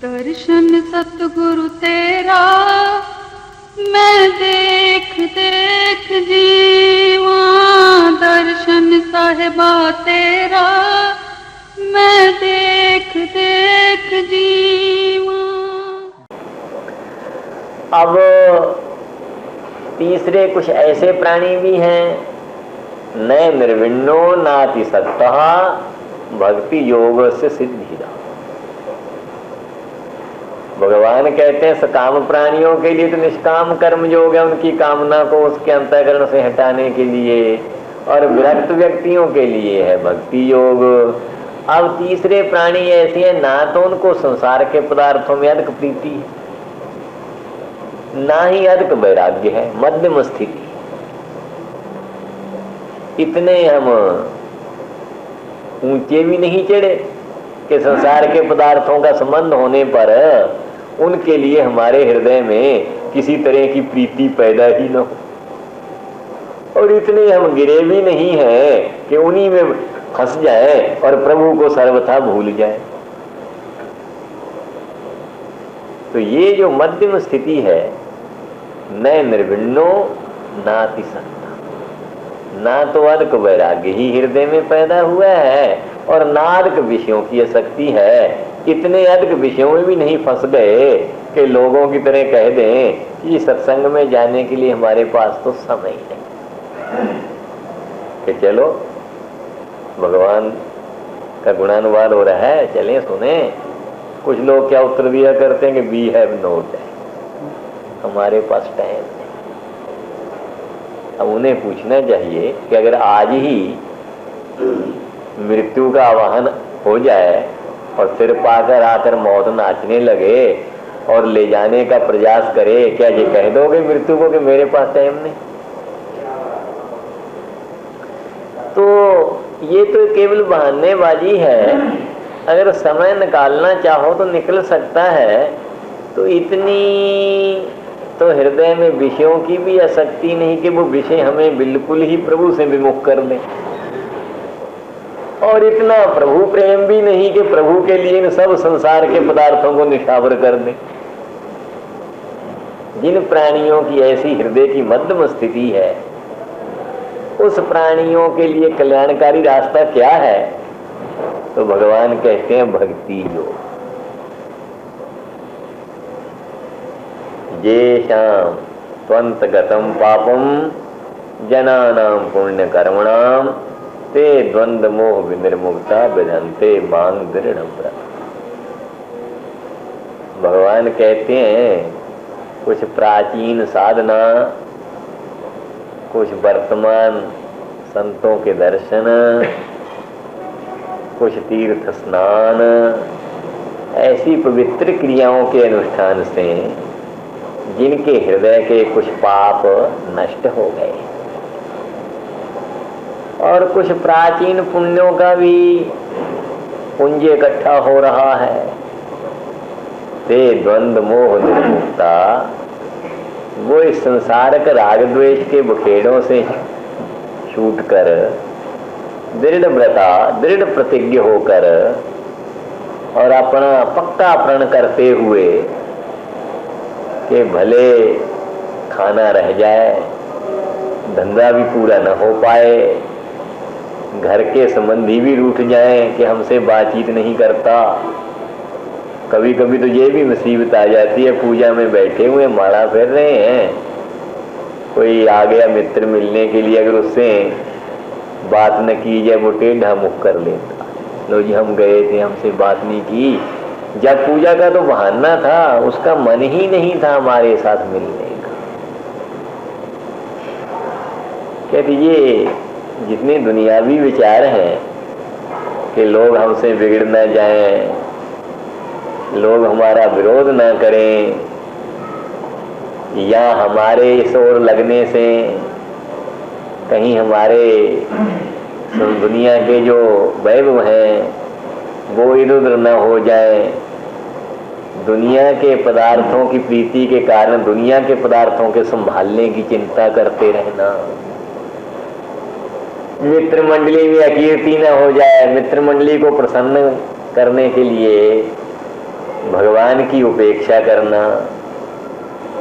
दर्शन सतगुरु तेरा मैं देख देख जीवा, दर्शन साहिबा तेरा मैं देख देख जीवा। अब तीसरे कुछ ऐसे प्राणी भी हैं, न निर्विण्णो नाति सत्तः भक्ति योग से सिद्धिदा। भगवान कहते हैं सकाम प्राणियों के लिए तो निष्काम कर्म योग है, उनकी कामना को उसके अंतःकरण से हटाने के लिए, और विरक्त व्यक्तियों के लिए है भक्ति योग। अब तीसरे प्राणी ऐसे हैं, ना तो उनको संसार के पदार्थों में अधिक प्रीति है, ना ही अधिक वैराग्य है, मध्यम स्थिति। इतने हम ऊंचे भी नहीं चढ़े कि संसार के पदार्थों का संबंध होने पर उनके लिए हमारे हृदय में किसी तरह की प्रीति पैदा ही न हो, और इतने हम गिरे भी नहीं हैं कि उन्हीं में फंस जाए और प्रभु को सर्वथा भूल जाए। तो ये जो मध्यम स्थिति है, न निर्विण्णो नाति सत्ता, ना तो अधिक वैराग्य ही हृदय में पैदा हुआ है और ना अधिक विषयों की आसक्ति है। इतने अधिक विषयों में भी नहीं फंस गए कि लोगों की तरह कह दें कि सत्संग में जाने के लिए हमारे पास तो समय ही नहीं, कि चलो भगवान का गुणानुवाद हो रहा है, चलें सुने। कुछ लोग क्या उत्तर दिया करते हैं कि वी हैव नो टाइम, हमारे पास टाइम नहीं। अब उन्हें पूछना चाहिए कि अगर आज ही मृत्यु का आवाहन हो जाए और सिर पाकर आकर मौत नाचने लगे और ले जाने का प्रयास करे, क्या ये कह दोगे मृत्यु को कि मेरे पास टाइम नहीं? तो ये तो केवल बहानेबाजी है। अगर समय निकालना चाहो तो निकल सकता है। तो इतनी तो हृदय में विषयों की भी आसक्ति नहीं कि वो विषय हमें बिल्कुल ही प्रभु से विमुख कर ले, और इतना प्रभु प्रेम भी नहीं कि प्रभु के लिए इन सब संसार के पदार्थों को निशावर कर दे। जिन प्राणियों की ऐसी हृदय की मध्यम स्थिति है, उस प्राणियों के लिए कल्याणकारी रास्ता क्या है? तो भगवान कहते हैं भक्ति योग। येषां त्वन्तगतं पापं जनानां पुण्य कर्मणां ते द्वंद्व मोह विनिर्मुक्ता विधन्ते मां दृढ़ं व्रत। भगवान कहते हैं कुछ प्राचीन साधना, कुछ वर्तमान संतों के दर्शन, कुछ तीर्थ स्नान, ऐसी पवित्र क्रियाओं के अनुष्ठान से जिनके हृदय के कुछ पाप नष्ट हो गए, और कुछ प्राचीन पुण्यों का भी पुंज इकट्ठा हो रहा है, ते द्वंद्व मोह निर्मुक्ता, वो इस संसारक राग द्वेष के बुखेड़ों से छूट कर दृढ़ व्रता, दृढ़ प्रतिज्ञ होकर और अपना पक्का प्रण करते हुए कि भले खाना रह जाए, धंधा भी पूरा न हो पाए, घर के संबंधी भी रूठ जाएं कि हमसे बातचीत नहीं करता। कभी कभी तो ये भी मुसीबत आ जाती है, पूजा में बैठे हुए माला फेर रहे हैं, कोई आ गया मित्र मिलने के लिए, अगर उससे बात न की जाए वो टेढ़ा मुख कर लेता। लो जी हम गए थे, हमसे बात नहीं की। जब पूजा का तो बहाना था, उसका मन ही नहीं था हमारे साथ मिलने का। कहते ये जितने दुनियावी विचार हैं कि लोग हमसे बिगड़ न जाएं, लोग हमारा विरोध न करें, या हमारे इस ओर लगने से कहीं हमारे दुनिया के जो वैभव हैं वो इधर उधर न हो जाए, दुनिया के पदार्थों की प्रीति के कारण दुनिया के पदार्थों के संभालने की चिंता करते रहना, मित्र मंडली में अकीर्ति न हो जाए, मित्र मंडली को प्रसन्न करने के लिए भगवान की उपेक्षा करना।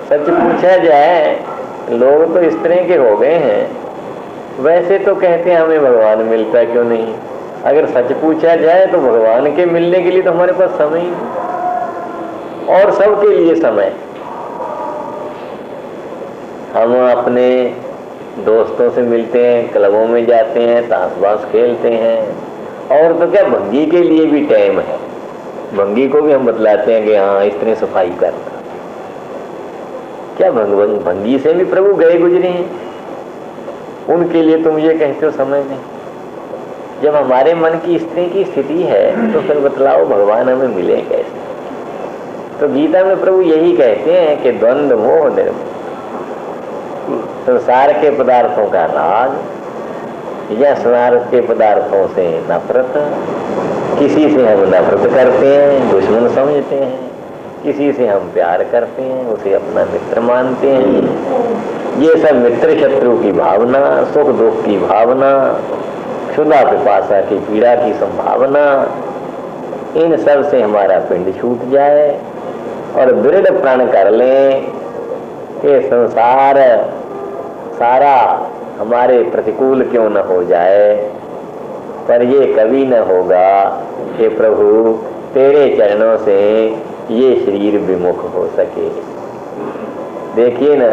सच पूछा जाए, लोग तो इस तरह के हो गए हैं, वैसे तो कहते हैं हमें भगवान मिलता क्यों नहीं। अगर सच पूछा जाए तो भगवान के मिलने के लिए तो हमारे पास समय ही नहीं, और सबके लिए समय। हम अपने दोस्तों से मिलते हैं, क्लबों में जाते हैं, ताश बास खेलते हैं, और तो क्या भंगी के लिए भी टाइम है। भंगी को भी हम बतलाते हैं कि हाँ इस तरह सफाई करना। क्या भंगी से भी प्रभु गए गुजरे हैं, उनके लिए तुम ये कहते हो समय नहीं। जब हमारे मन की इस तरह की स्थिति है तो फिर बतलाओ भगवान हमें मिले कैसे। तो गीता में प्रभु यही कहते हैं कि द्वंद्व मोह निर्मुक्त, संसार के पदार्थों का राग या संसार के पदार्थों से नफरत। किसी से हम नफरत करते हैं, दुश्मन समझते हैं, किसी से हम प्यार करते हैं, उसे अपना मित्र मानते हैं। ये सब मित्र शत्रु की भावना, सुख दुख की भावना, क्षुधा पिपासा की पीड़ा की संभावना, इन सब से हमारा पिंड छूट जाए और दृढ़ प्रण कर लें कि संसार सारा हमारे प्रतिकूल क्यों न हो जाए, पर ये कभी न होगा कि प्रभु तेरे चरणों से ये शरीर विमुख हो सके। देखिए ना,